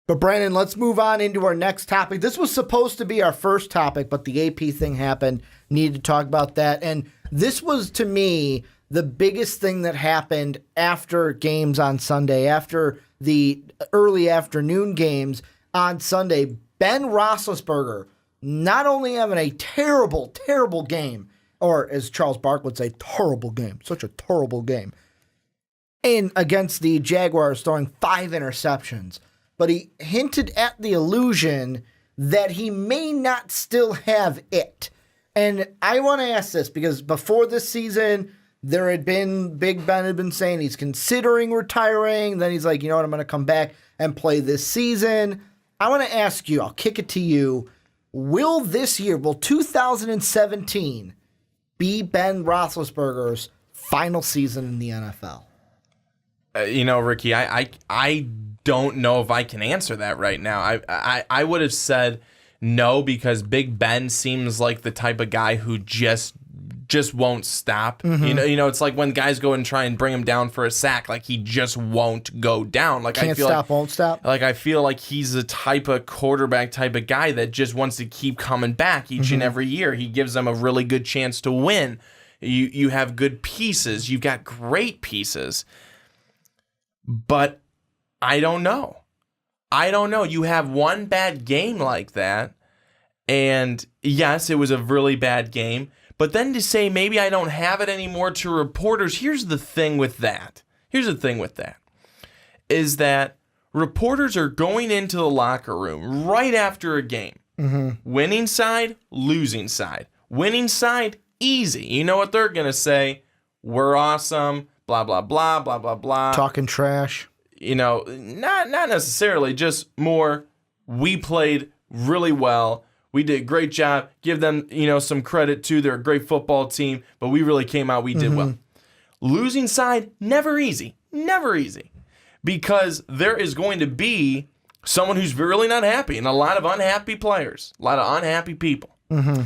But Brandon, let's move on into our next topic. This was supposed to be our first topic, but the AP thing happened. Needed to talk about that. And this was, to me, the biggest thing that happened after games on Sunday, after the early afternoon games on Sunday. Ben Roethlisberger not only having a terrible, terrible game, or as Charles Bark would say, terrible game, such a terrible game, and against the Jaguars throwing 5 interceptions, but he hinted at the illusion that he may not still have it. And I want to ask this because before this season, Big Ben had been saying he's considering retiring. Then he's like, you know what, I'm going to come back and play this season. I want to ask you, I'll kick it to you. Will 2017 be Ben Roethlisberger's final season in the NFL? Ricky, I don't know if I can answer that right now. I would have said no because Big Ben seems like the type of guy who just won't stop. Mm-hmm. It's like when guys go and try and bring him down for a sack, like he just won't go down. Like Can't stop, won't stop. Like I feel like he's the type of quarterback type of guy that just wants to keep coming back each and every year. He gives them a really good chance to win. You have good pieces. You've got great pieces. But I don't know. You have one bad game like that, and yes, it was a really bad game. But then to say maybe I don't have it anymore to reporters, here's the thing with that. Is that reporters are going into the locker room right after a game. Mm-hmm. Winning side, losing side. Winning side, easy. You know what they're going to say? We're awesome, blah, blah, blah, blah, blah, blah. Talking trash. Not necessarily, just more, we played really well. We did a great job. Give them, some credit too. They're a great football team, but we really came out. We did well. Losing side, never easy. Never easy. Because there is going to be someone who's really not happy and a lot of unhappy players, a lot of unhappy people. Mm-hmm.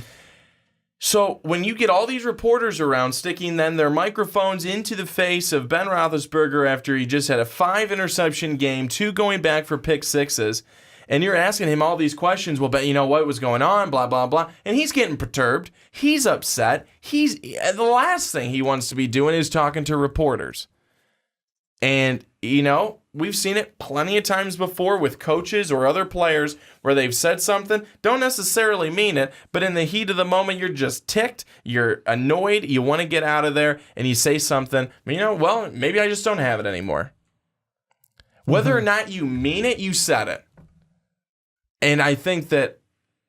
So when you get all these reporters around sticking then their microphones into the face of Ben Roethlisberger after he just had a 5-interception game, 2 going back for pick sixes, and you're asking him all these questions, well, but what was going on, blah, blah, blah, and he's getting perturbed. He's upset. The last thing he wants to be doing is talking to reporters. And, we've seen it plenty of times before with coaches or other players where they've said something, don't necessarily mean it, but in the heat of the moment, you're just ticked, you're annoyed, you want to get out of there, and you say something, well, maybe I just don't have it anymore. Whether or not you mean it, you said it. And I think that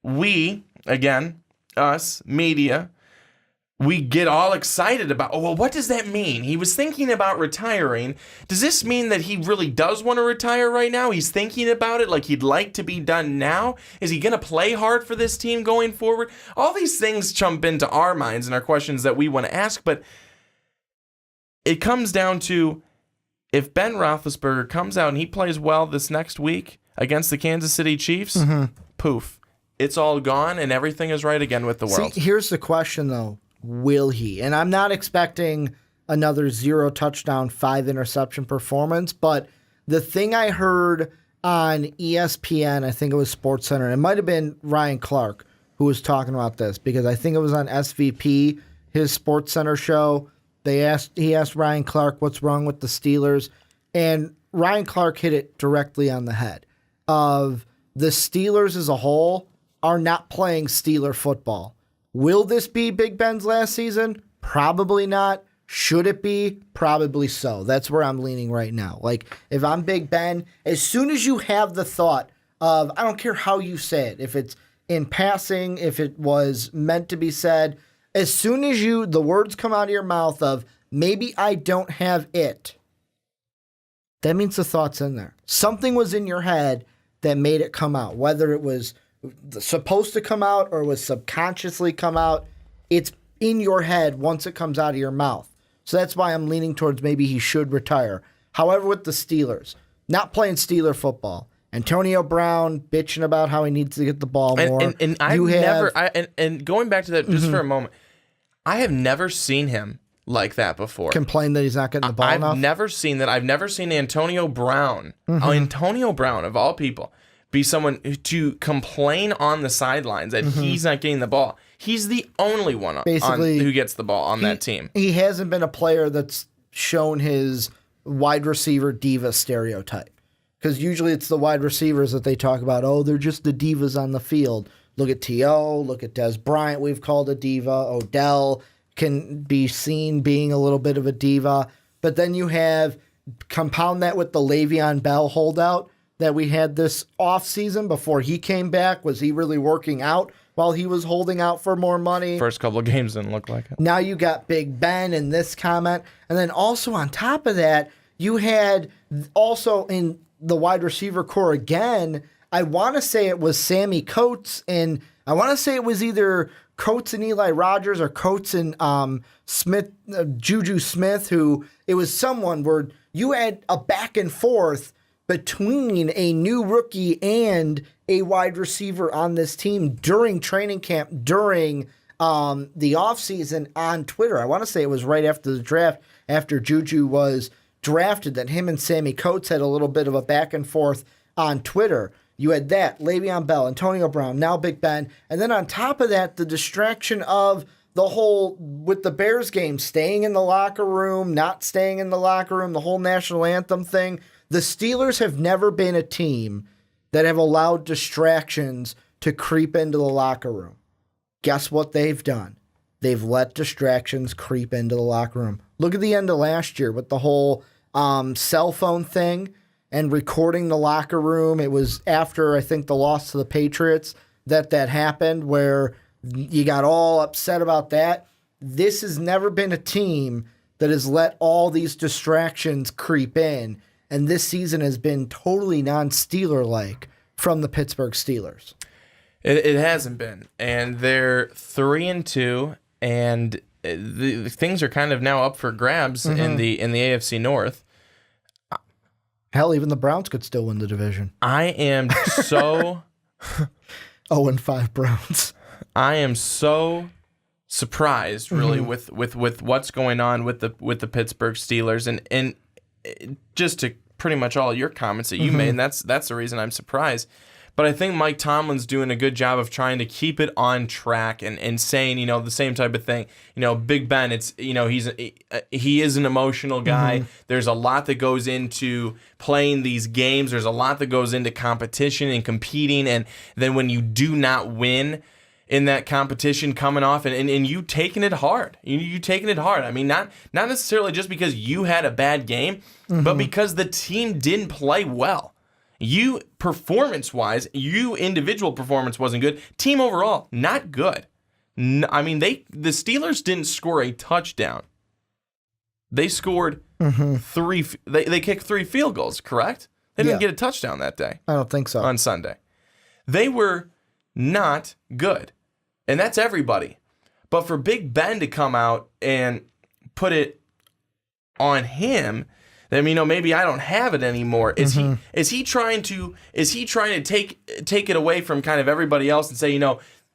we, again, us, media, we get all excited about, what does that mean? He was thinking about retiring. Does this mean that he really does want to retire right now? He's thinking about it like he'd like to be done now? Is he going to play hard for this team going forward? All these things jump into our minds and our questions that we want to ask, but it comes down to if Ben Roethlisberger comes out and he plays well this next week against the Kansas City Chiefs, poof, it's all gone and everything is right again with the world. See, here's the question, though. Will he? And I'm not expecting another 0 touchdown, 5 interception performance, but the thing I heard on ESPN, I think it was SportsCenter, it might have been Ryan Clark who was talking about this because I think it was on SVP, his SportsCenter show. He asked Ryan Clark what's wrong with the Steelers, and Ryan Clark hit it directly on the head of the Steelers as a whole are not playing Steeler football. Will this be Big Ben's last season? Probably not. Should it be? Probably so. That's where I'm leaning right now. Like, if I'm Big Ben, as soon as you have the thought of, I don't care how you say it, if it's in passing, if it was meant to be said, as soon as the words come out of your mouth of, maybe I don't have it, that means the thought's in there. Something was in your head that made it come out, whether it was supposed to come out or was subconsciously come out. It's in your head once it comes out of your mouth. So that's why I'm leaning towards maybe he should retire. However, with the Steelers, not playing Steeler football, Antonio Brown bitching about how he needs to get the ball more. And going back to that just for a moment, I have never seen him like that before. Complain that he's not getting the ball enough? I've never seen that. I've never seen Antonio Brown, Antonio Brown of all people, be someone to complain on the sidelines that he's not getting the ball. He's the only one who gets the ball on that team. He hasn't been a player that's shown his wide receiver diva stereotype. Because usually it's the wide receivers that they talk about, oh, they're just the divas on the field. Look at T.O., look at Des Bryant, we've called a diva. Odell can be seen being a little bit of a diva. But then you have, compound that with the Le'Veon Bell holdout that we had this offseason before he came back. Was he really working out while he was holding out for more money? First couple of games didn't look like it. Now you got Big Ben in this comment. And then also on top of that, you had also in the wide receiver core again, I want to say it was Sammy Coates, and I want to say it was either Coates and Eli Rogers or Coates and Smith, Juju Smith, who it was someone where you had a back and forth between a new rookie and a wide receiver on this team during training camp, during the offseason on Twitter. I want to say it was right after the draft, after Juju was drafted, that him and Sammy Coates had a little bit of a back and forth on Twitter. You had that, Le'Veon Bell, Antonio Brown, now Big Ben. And then on top of that, the distraction of the whole, with the Bears game, staying in the locker room, not staying in the locker room, the whole national anthem thing. The Steelers have never been a team that have allowed distractions to creep into the locker room. Guess what they've done? They've let distractions creep into the locker room. Look at the end of last year with the whole cell phone thing and recording the locker room. It was after, I think, the loss to the Patriots that happened, where you got all upset about that. This has never been a team that has let all these distractions creep in, and this season has been totally non-Steeler-like from the Pittsburgh Steelers. It hasn't been, and they're 3-2, and the things are kind of now up for grabs in the AFC North. Hell, even the Browns could still win the division. I am so 0-5 Browns. I am so surprised, really, with what's going on with the Pittsburgh Steelers, and just to pretty much all your comments that you made, and that's the reason I'm surprised. But I think Mike Tomlin's doing a good job of trying to keep it on track and saying, the same type of thing. Big Ben, it's, he is an emotional guy. There's a lot that goes into playing these games. There's a lot that goes into competition and competing. And then when you do not win in that competition, coming off and you taking it hard, you taking it hard. I mean, not necessarily just because you had a bad game, but because the team didn't play well. You performance-wise, individual performance wasn't good. Team overall, not good. I mean, the Steelers didn't score a touchdown. They scored three. They kicked 3 field goals, correct? They didn't get a touchdown that day. I don't think so. On Sunday. They were not good. And that's everybody. But for Big Ben to come out and put it on him, I mean, maybe I don't have it anymore. Is he trying to take it away from kind of everybody else and say,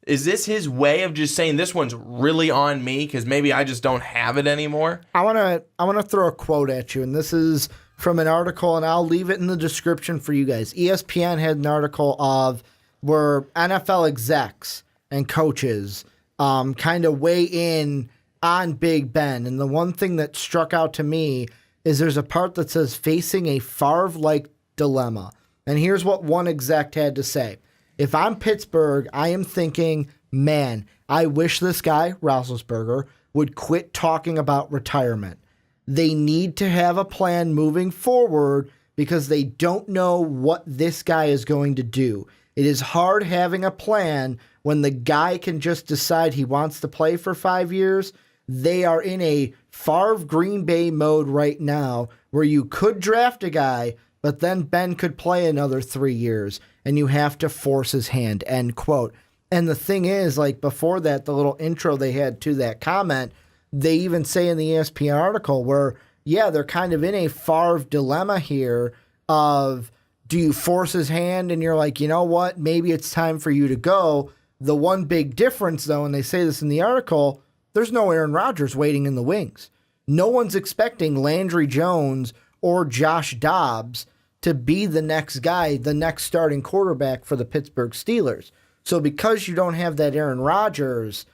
is this his way of just saying this one's really on me because maybe I just don't have it anymore? I wanna throw a quote at you, and this is from an article, and I'll leave it in the description for you guys. ESPN had an article of where NFL execs and coaches kind of weigh in on Big Ben, and the one thing that struck out to me is there's a part that says facing a Favre-like dilemma. And here's what one exec had to say. If I'm Pittsburgh, I am thinking, man, I wish this guy, Roethlisberger, would quit talking about retirement. They need to have a plan moving forward because they don't know what this guy is going to do. It is hard having a plan when the guy can just decide he wants to play for 5 years. They are in a Favre Green Bay mode right now where you could draft a guy, but then Ben could play another 3 years and you have to force his hand, end quote. And the thing is, like before that, the little intro they had to that comment, they even say in the ESPN article where, yeah, they're kind of in a Favre dilemma here of, do you force his hand and you're like, you know what, maybe it's time for you to go. The one big difference, though, and they say this in the article, there's no Aaron Rodgers waiting in the wings. no one's expecting Landry Jones or Josh Dobbs to be the next guy, the next starting quarterback for the Pittsburgh Steelers. So because you don't have that Aaron Rodgers,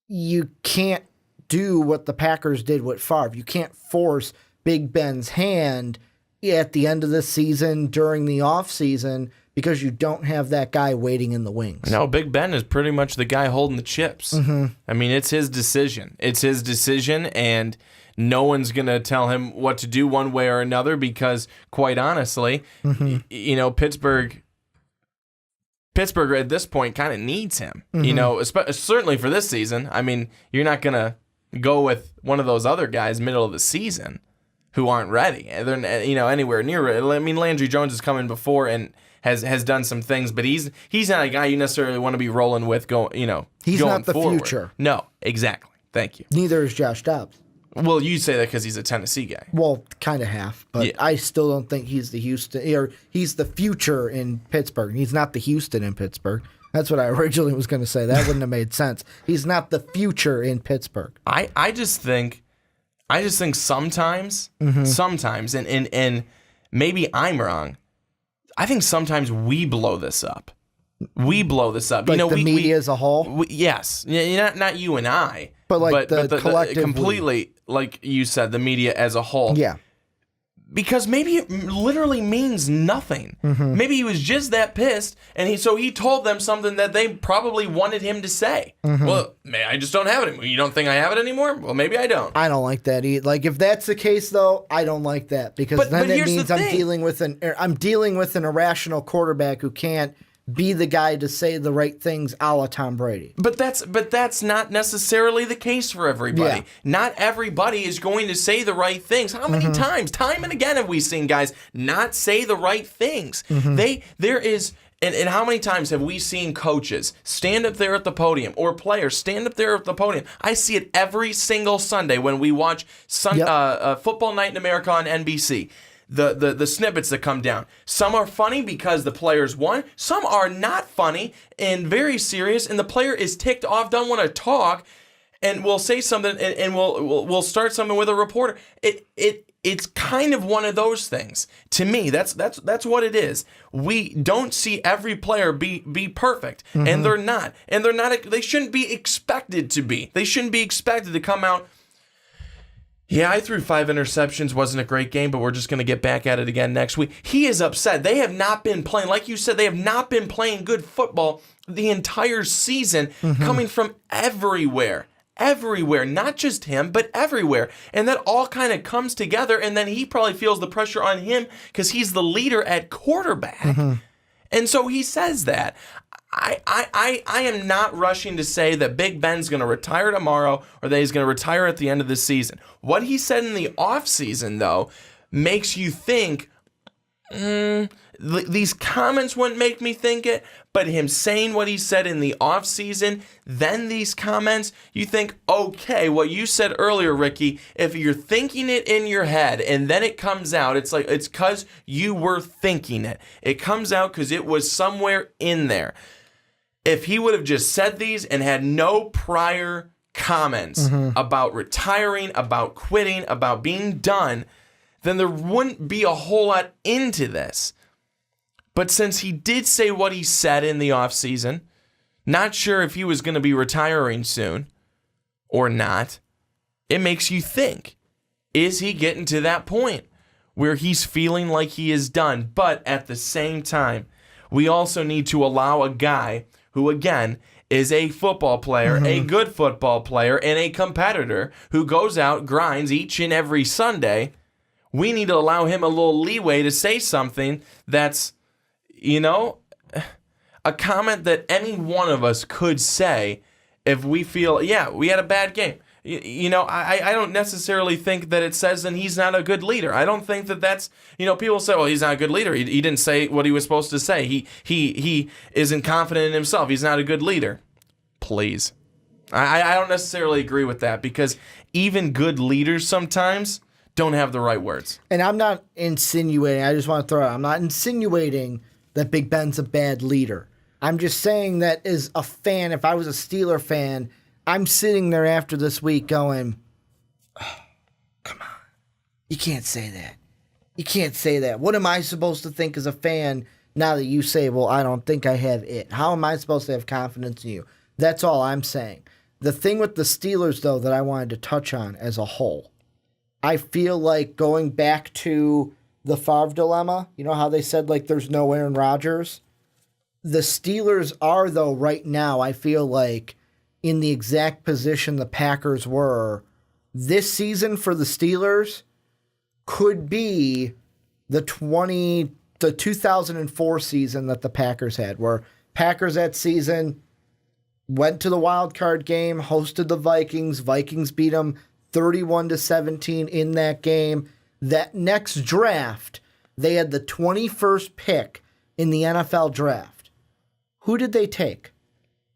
you can't do what the Packers did with Favre. You can't force Big Ben's hand at the end of the season, during the offseason, because you don't have that guy waiting in the wings. No, Big Ben is pretty much the guy holding the chips. I mean, it's his decision. It's his decision, and no one's going to tell him what to do one way or another because, quite honestly, you know, Pittsburgh at this point kind of needs him, you know, certainly for this season. I mean, you're not going to go with one of those other guys middle of the season who aren't ready. They're, you know, anywhere near it. I mean, Landry Jones has come in before and has done some things, but he's not a guy you necessarily want to be rolling with He's going not the forward. Future. No, exactly. Thank you. Neither is Josh Dobbs. Well, you say that because he's a Tennessee guy. Well, kind of half, but Yeah. I still don't think he's the Houston, or he's the future in Pittsburgh. He's not the Houston in Pittsburgh. That's what I originally was going to say. That wouldn't have made sense. He's not the future in Pittsburgh. I just think sometimes, and maybe I'm wrong. I think sometimes we blow this up. We blow this up. Like, you know, the media as a whole? Yes. Not you and I. But like the collective, completely, like you said, the media as a whole. Yeah. Because maybe it literally means nothing. Maybe he was just that pissed, and he told them something that they probably wanted him to say. Well, I just don't have it anymore. You don't think I have it anymore? Well, maybe I don't. I don't like that either. Like, if that's the case, though, I don't like that, because then it means I'm dealing with an irrational quarterback who can't be the guy to say the right things, a la Tom Brady. But that's not necessarily the case for everybody. Yeah. Not everybody is going to say the right things. How many times, time and again, have we seen guys not say the right things? And how many times have we seen coaches stand up there at the podium, or players stand up there at the podium? I see it every single Sunday when we watch Football Night in America on NBC. The snippets that come down. Some are funny because the players won. Some are not funny and very serious, and the player is ticked off, don't want to talk, and will say something, and we'll start something with a reporter. It's kind of one of those things. To me, that's what it is. We don't see every player be perfect, and they're not. And they're not. They shouldn't be expected to be. They shouldn't be expected to come out. Yeah, I threw 5 interceptions. Wasn't a great game, but we're just going to get back at it again next week. He is upset. They have not been playing, like you said, they have not been playing good football the entire season, coming from everywhere. Everywhere. Not just him, but everywhere. And that all kind of comes together, and then he probably feels the pressure on him because he's the leader at quarterback. And so he says that. I am not rushing to say that Big Ben's going to retire tomorrow or that he's going to retire at the end of the season. What he said in the offseason, though, makes you think, these comments wouldn't make me think it, but him saying what he said in the offseason, then these comments, you think, okay, what you said earlier, Ricky, if you're thinking it in your head and then it comes out, it's because you were thinking it. It comes out because it was somewhere in there. If he would have just said these and had no prior comments about retiring, about quitting, about being done, then there wouldn't be a whole lot into this. But since he did say what he said in the offseason, not sure if he was going to be retiring soon or not, it makes you think, is he getting to that point where he's feeling like he is done? But at the same time, we also need to allow a guy who, again, is a football player, a good football player, and a competitor who goes out, grinds each and every Sunday. We need to allow him a little leeway to say something that's, a comment that any one of us could say if we feel, we had a bad game. I don't necessarily think that it says that he's not a good leader. I don't think that's, people say, well, he's not a good leader. He didn't say what he was supposed to say. He isn't confident in himself. He's not a good leader. Please. I don't necessarily agree with that, because even good leaders sometimes don't have the right words. And I'm not insinuating, I just want to throw out, I'm not insinuating that Big Ben's a bad leader. I'm just saying that as a fan, if I was a Steeler fan, I'm sitting there after this week going, You can't say that. You can't say that. What am I supposed to think as a fan now that you say, well, I don't think I have it? How am I supposed to have confidence in you? That's all I'm saying. The thing with the Steelers, though, that I wanted to touch on as a whole, I feel like going back to the Favre dilemma, you know how they said, like, there's no Aaron Rodgers? The Steelers are, though, right now, I feel like, in the exact position the Packers were. This season for the Steelers could be the 2004 season that the Packers had, where Packers that season went to the wild card game, hosted the Vikings. Vikings beat them 31-17 in that game. That next draft, they had the 21st pick in the NFL draft. Who did they take?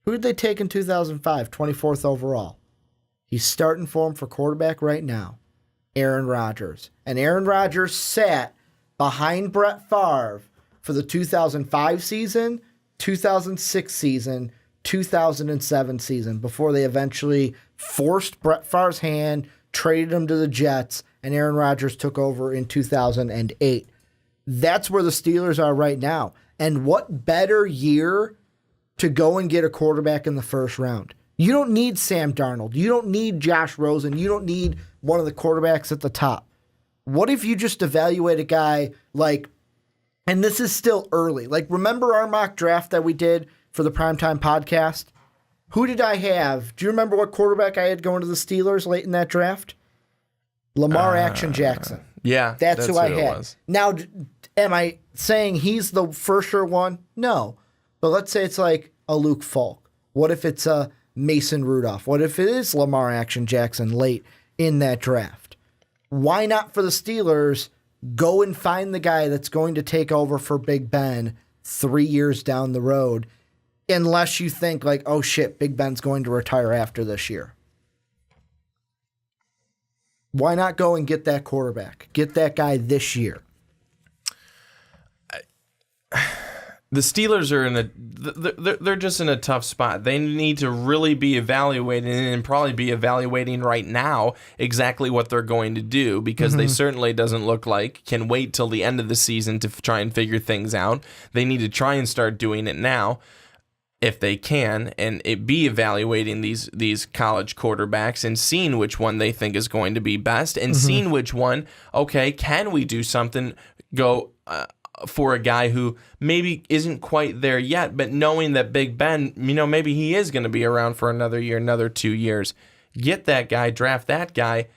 Who did they take in 2005, 24th overall? He's starting for him for quarterback right now, Aaron Rodgers. And Aaron Rodgers sat behind Brett Favre for the 2005 season, 2006 season, 2007 season before they eventually forced Brett Favre's hand, traded him to the Jets, and Aaron Rodgers took over in 2008. That's where the Steelers are right now. And what better year to go and get a quarterback in the first round? You don't need Sam Darnold. You don't need Josh Rosen. You don't need one of the quarterbacks at the top. What if you just evaluate a guy like, and this is still early, like remember our mock draft that we did for the Primetime Podcast? Who did I have? Do you remember what quarterback I had going to the Steelers late in that draft? Lamar Action Jackson. Yeah. That's who I had. Was. Now, am I saying he's the for sure one? No. But let's say it's like a Luke Falk. What if it's a Mason Rudolph? What if it is Lamar Action Jackson late in that draft? Why not for the Steelers go and find the guy that's going to take over for Big Ben 3 years down the road, unless you think like, oh shit, Big Ben's going to retire after this year? Why not go and get that quarterback? Get that guy this year. The Steelers are they're just in a tough spot. They need to really be evaluating and probably be evaluating right now exactly what they're going to do, because they certainly doesn't look like can wait till the end of the season to try and figure things out. They need to try and start doing it now if they can, and be evaluating these college quarterbacks and seeing which one they think is going to be best, and seeing which one, okay, can we do something, go for a guy who maybe isn't quite there yet, but knowing that Big Ben, maybe he is going to be around for another year, another 2 years. Get that guy, draft that guy,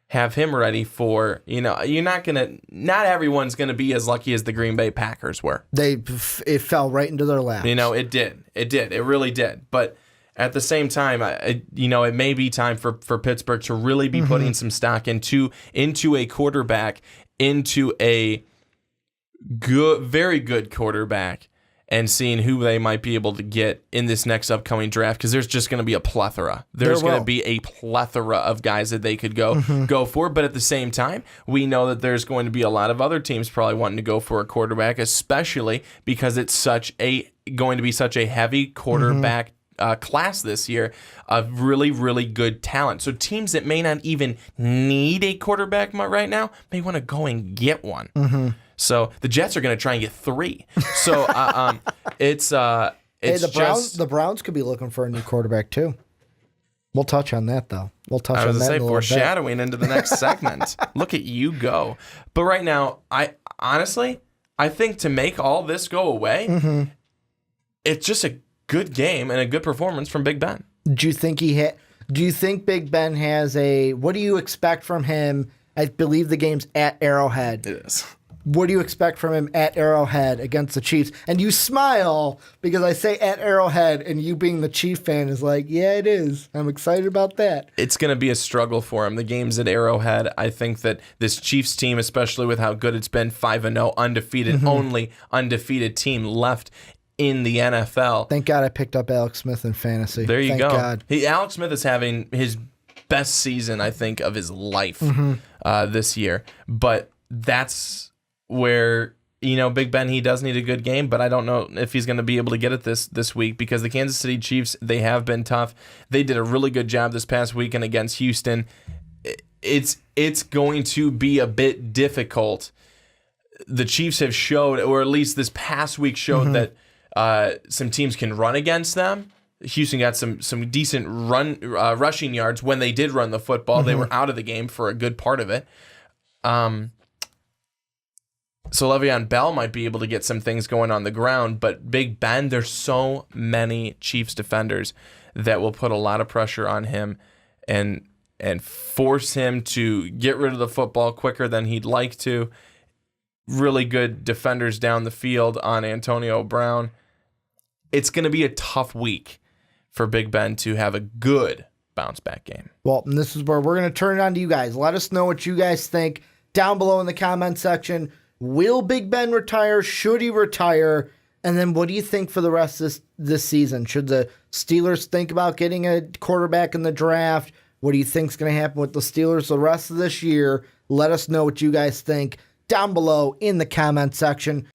have him ready for, not everyone's going to be as lucky as the Green Bay Packers were. It fell right into their lap. It did. It really did. But at the same time, it may be time for Pittsburgh to really be putting some stock into a quarterback, into a very good quarterback, and seeing who they might be able to get in this next upcoming draft, because there's just going to be a plethora. There's going to be a plethora of guys that they could go for. But at the same time, we know that there's going to be a lot of other teams probably wanting to go for a quarterback, especially because it's going to be such a heavy quarterback class this year of really, really good talent. So teams that may not even need a quarterback right now may want to go and get one. So the Jets are going to try and get 3. So it's the Browns could be looking for a new quarterback too. We'll touch on that though. We'll touch on that. Foreshadowing into the next segment. Look at you go. But right now, I think to make all this go away, it's just a good game and a good performance from Big Ben. Do you think Big Ben has what do you expect from him? I believe the game's at Arrowhead. It is. What do you expect from him at Arrowhead against the Chiefs? And you smile because I say at Arrowhead, and you being the Chief fan is like, yeah, it is. I'm excited about that. It's going to be a struggle for him. The game's at Arrowhead. I think that this Chiefs team, especially with how good it's been, 5-0, undefeated, only undefeated team left in the NFL. Thank God I picked up Alex Smith in fantasy. There you Thank go. God. Alex Smith is having his best season, I think, of his life this year. But that's where, Big Ben, he does need a good game, but I don't know if he's going to be able to get it this week, because the Kansas City Chiefs, they have been tough. They did a really good job this past weekend against Houston. It's it's going to be a bit difficult. The Chiefs have showed, or at least this past week showed, that some teams can run against them. Houston got some decent rushing yards when they did run the football. They were out of the game for a good part of it. So Le'Veon Bell might be able to get some things going on the ground, but Big Ben, there's so many Chiefs defenders that will put a lot of pressure on him and force him to get rid of the football quicker than he'd like to. Really good defenders down the field on Antonio Brown. It's going to be a tough week for Big Ben to have a good bounce back game. Well, and this is where we're going to turn it on to you guys. Let us know what you guys think down below in the comment section. Will Big Ben retire? Should he retire? And then what do you think for the rest of this season? Should the Steelers think about getting a quarterback in the draft? What do you think is going to happen with the Steelers the rest of this year? Let us know what you guys think down below in the comment section.